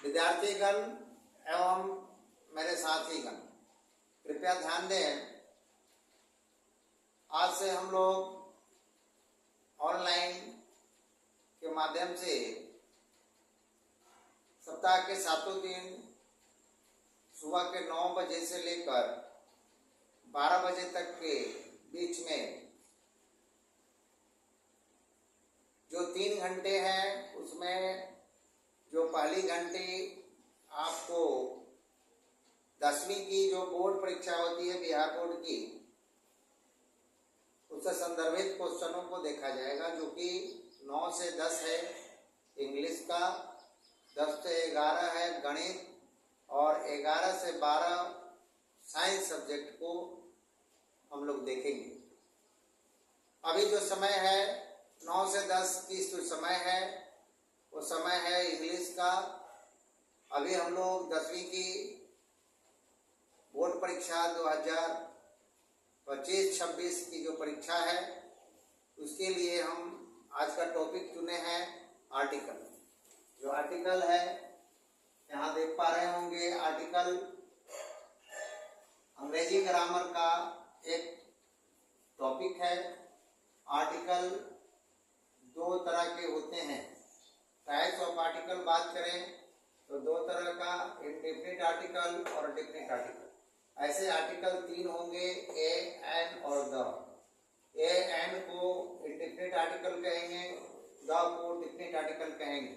विद्यार्थीगण एवं मेरे साथीगण, कृपया ध्यान दें। आज से हम लोग ऑनलाइन के माध्यम से सप्ताह के 7 दिन सुबह के 9 बजे से लेकर 12 बजे तक के बीच में जो 3 घंटे हैं, उसमें जो पहली घंटे आपको 10वीं की जो बोर्ड परीक्षा होती है बिहार बोर्ड की, उससे संदर्भित क्वेश्चनों को देखा जाएगा, जो कि 9 से 10 है इंग्लिश का, 10 से 11 है गणित और 11 से 12 साइंस सब्जेक्ट को हम लोग देखेंगे। अभी जो समय है 9 से 10 की जो समय है वो समय है इंग्लिश का। अभी हम लोग 10वीं की बोर्ड परीक्षा 2025-26 की जो परीक्षा है उसके लिए हम आज का टॉपिक चुने हैं आर्टिकल। जो आर्टिकल है यहाँ देख पा रहे होंगे, आर्टिकल अंग्रेजी ग्रामर का एक टॉपिक है। आर्टिकल 2 तरह के होते हैं। टाइप्स ऑफ आर्टिकल बात करें तो 2 तरह का, इंडेफिनिट आर्टिकल और डेफिनिट आर्टिकल। ऐसे आर्टिकल 3 होंगे, ए, एन और द। ए, एन को इंडेफिनिट आर्टिकल कहेंगे, द को डेफिनिट आर्टिकल कहेंगे।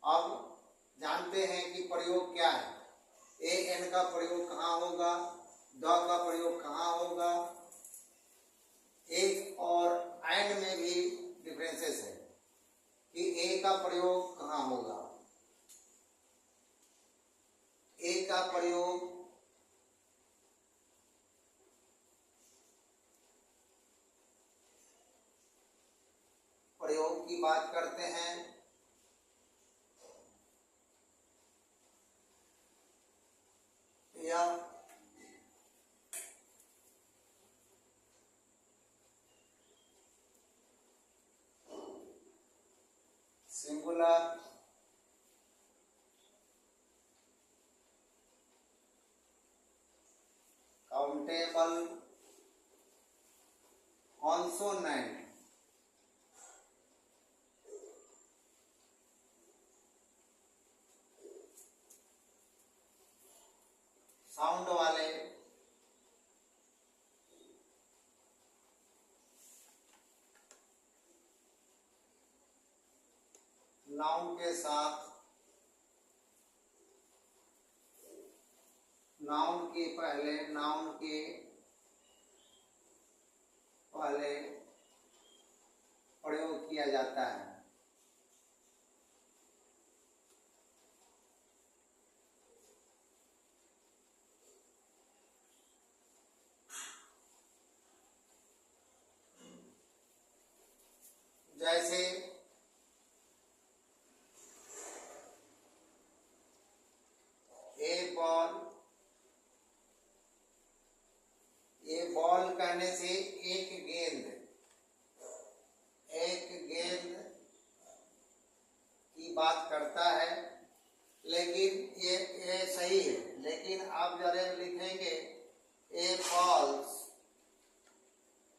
अब जानते हैं कि प्रयोग क्या है। ए, एन का प्रयोग कहाँ होगा, द का प्रयोग कहाँ होगा। एक और एन में भी डिफरेंसेस है कि ए का प्रयोग कहाँ होगा। ए का प्रयोग की बात करते हैं या सिंगुलर, काउंटेबल, कॉन्सोनेंट, साउंड वाले, नाउन के साथ, नाउन के पहले प्रयोग किया जाता है। जैसे ए बॉल कहने से एक गेंद की बात करता है, लेकिन ये सही है। लेकिन आप जरा लिखेंगे ए बॉल्स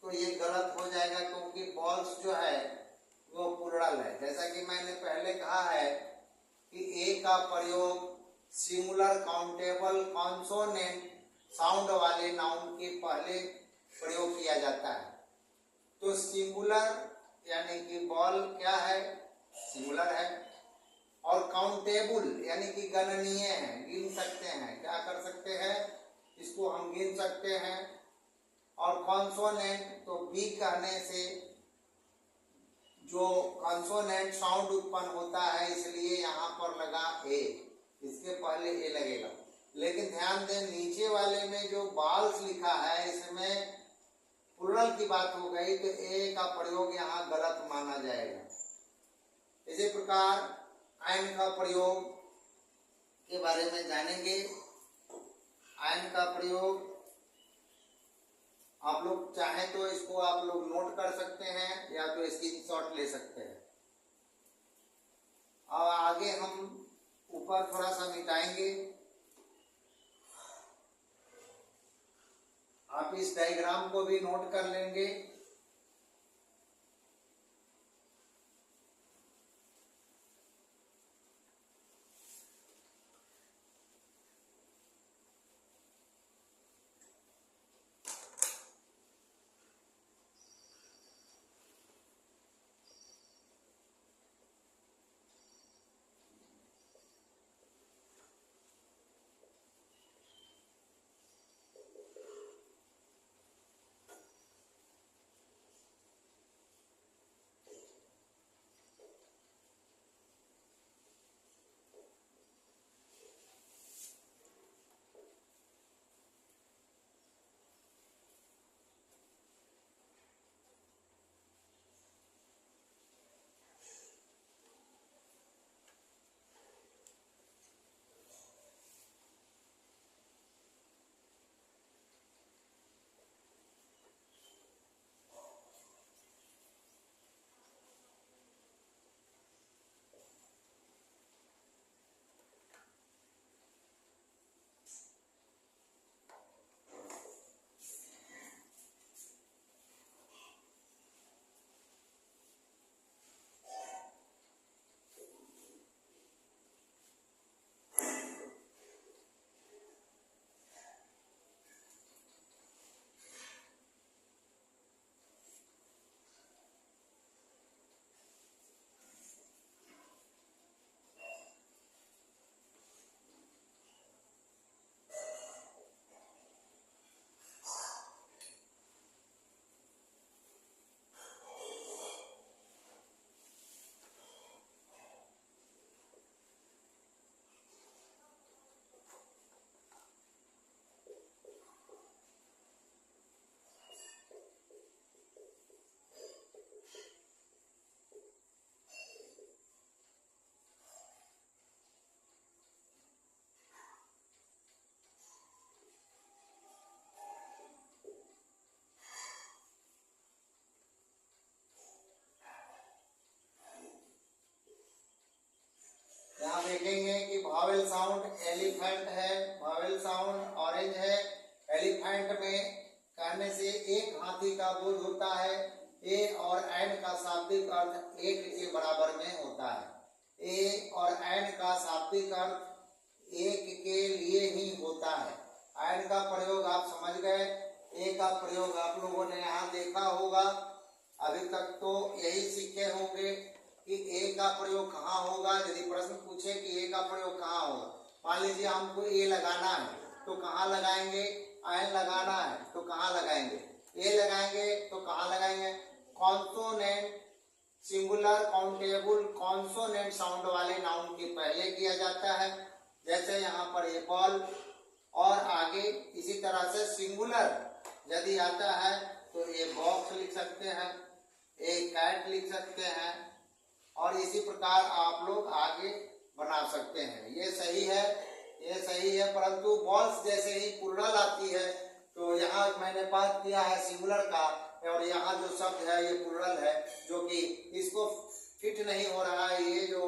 तो ये गलत हो जाएगा, क्योंकि बॉल्स जो है वो प्लुरल है। जैसा कि मैंने पहले कहा है कि ए का प्रयोग सिंगुलर, काउंटेबल, कॉन्सोनेंट साउंड वाले नाउन के पहले प्रयोग किया जाता है। तो सिंगुलर यानी कि बॉल क्या है, सिंगुलर है, और काउंटेबल यानी कि गणनीय है, गिन सकते हैं। क्या कर सकते हैं, इसको हम गिन सकते हैं। और कॉन्सोनेंट तो बी कहने से जो कॉन्सोनेंट साउंड उत्पन्न होता है, इसलिए यहाँ पर लगा ए, इसके पहले ए लगेगा। लेकिन ध्यान दें, नीचे वाले में जो बॉल्स लिखा है इसमें प्लुरल की बात हो गई, तो ए का प्रयोग यहाँ गलत माना जाएगा। इसी प्रकार एन का प्रयोग के बारे में जानेंगे। एन का प्रयोग आप लोग चाहें तो इसको आप लोग नोट कर सकते हैं या तो स्क्रीनशॉट ले सकते हैं। और आगे हम ऊपर ऊपर थोड़ा सा मिटाएंगे। आप इस डायग्राम को भी नोट कर लेंगे। यहाँ देखेंगे कि वावेल साउंड एलिफेंट है, वावेल साउंड ऑरेंज है। एलिफेंट में कहने से एक हाथी का बोध होता है। ए और एन का शाब्दिक अर्थ एक के बराबर में होता है। ए और एन का शाब्दिक अर्थ एक के लिए ही होता है। एन का प्रयोग आप समझ गए, ए का प्रयोग आप लोगों ने यहाँ देखा होगा। अभी तक तो यही सीखे होंगे कि ए का प्रयोग कहाँ होगा। यदि प्रश्न पूछे कि ए का प्रयोग कहाँ होगा, मान लीजिए हमको ए लगाना है तो कहाँ लगाएंगे, एन लगाना है तो कहाँ लगाएंगे, ए लगाएंगे तो कहाँ लगाएंगे। Consonant singular countable consonant sound वाले नाउन के पहले किया जाता है। जैसे यहाँ पर ए बॉल, और आगे इसी तरह से सिंगुलर यदि आता है तो ए बॉक्स लिख सकते हैं, ए कैट लिख सकते हैं, और इसी प्रकार आप लोग आगे बना सकते हैं। ये सही है, ये सही है। परंतु बॉल्स जैसे ही प्लुरल आती है तो यहाँ मैंने बात किया है सिंगुलर का, और यहाँ जो शब्द है ये प्लुरल है, जो कि इसको फिट नहीं हो रहा है। ये जो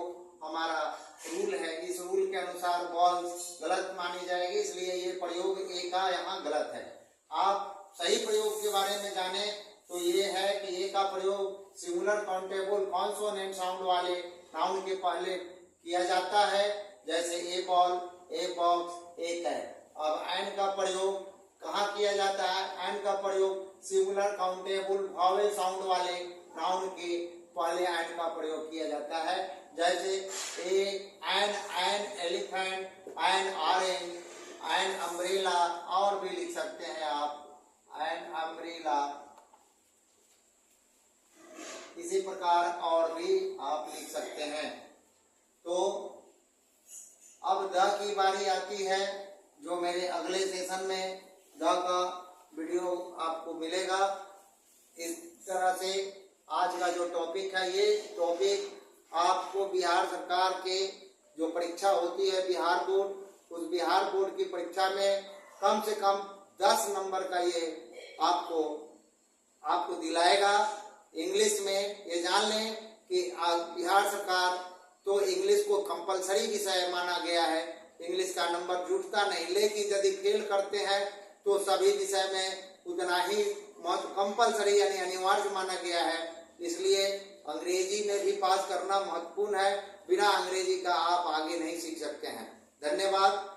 हमारा रूल है, इस रूल के अनुसार बॉल्स गलत मानी जाएगी, इसलिए ये प्रयोग ए का यहाँ गलत है। आप सही प्रयोग के बारे में जाने तो ये है कि ए का प्रयोग सिंगुलर काउंटेबल कॉन्सोनेंट साउंड वाले नाउन के पहले किया जाता है, जैसे a ball, a box, a cat. अब एन का प्रयोग कहाँ किया जाता है, एन का प्रयोग सिंगुलर काउंटेबल वावेल साउंड वाले नाउन के पहले एन का प्रयोग किया जाता है। जैसे a an, an elephant, an orange, an umbrella, और भी लिख सकते हैं आप एन अम्ब्रेला। इसी प्रकार और भी आप लिख सकते हैं। तो अब द की बारी आती है, जो मेरे अगले सेशन में द का वीडियो आपको मिलेगा। इस तरह से आज का जो टॉपिक है, ये टॉपिक आपको बिहार सरकार के जो परीक्षा होती है बिहार बोर्ड, उस बिहार बोर्ड की परीक्षा में कम से कम 10 नंबर का ये आपको दिलाएगा। इंग्लिश में ये जान लें कि बिहार सरकार तो इंग्लिश को कंपलसरी विषय माना गया है, इंग्लिश का नंबर जुटता नहीं। लेकिन यदि फेल करते हैं तो सभी विषय में उतना ही कंपलसरी यानी अनिवार्य माना गया है। इसलिए अंग्रेजी में भी पास करना महत्वपूर्ण है, बिना अंग्रेजी का आप आगे नहीं सीख सकते हैं। धन्यवाद।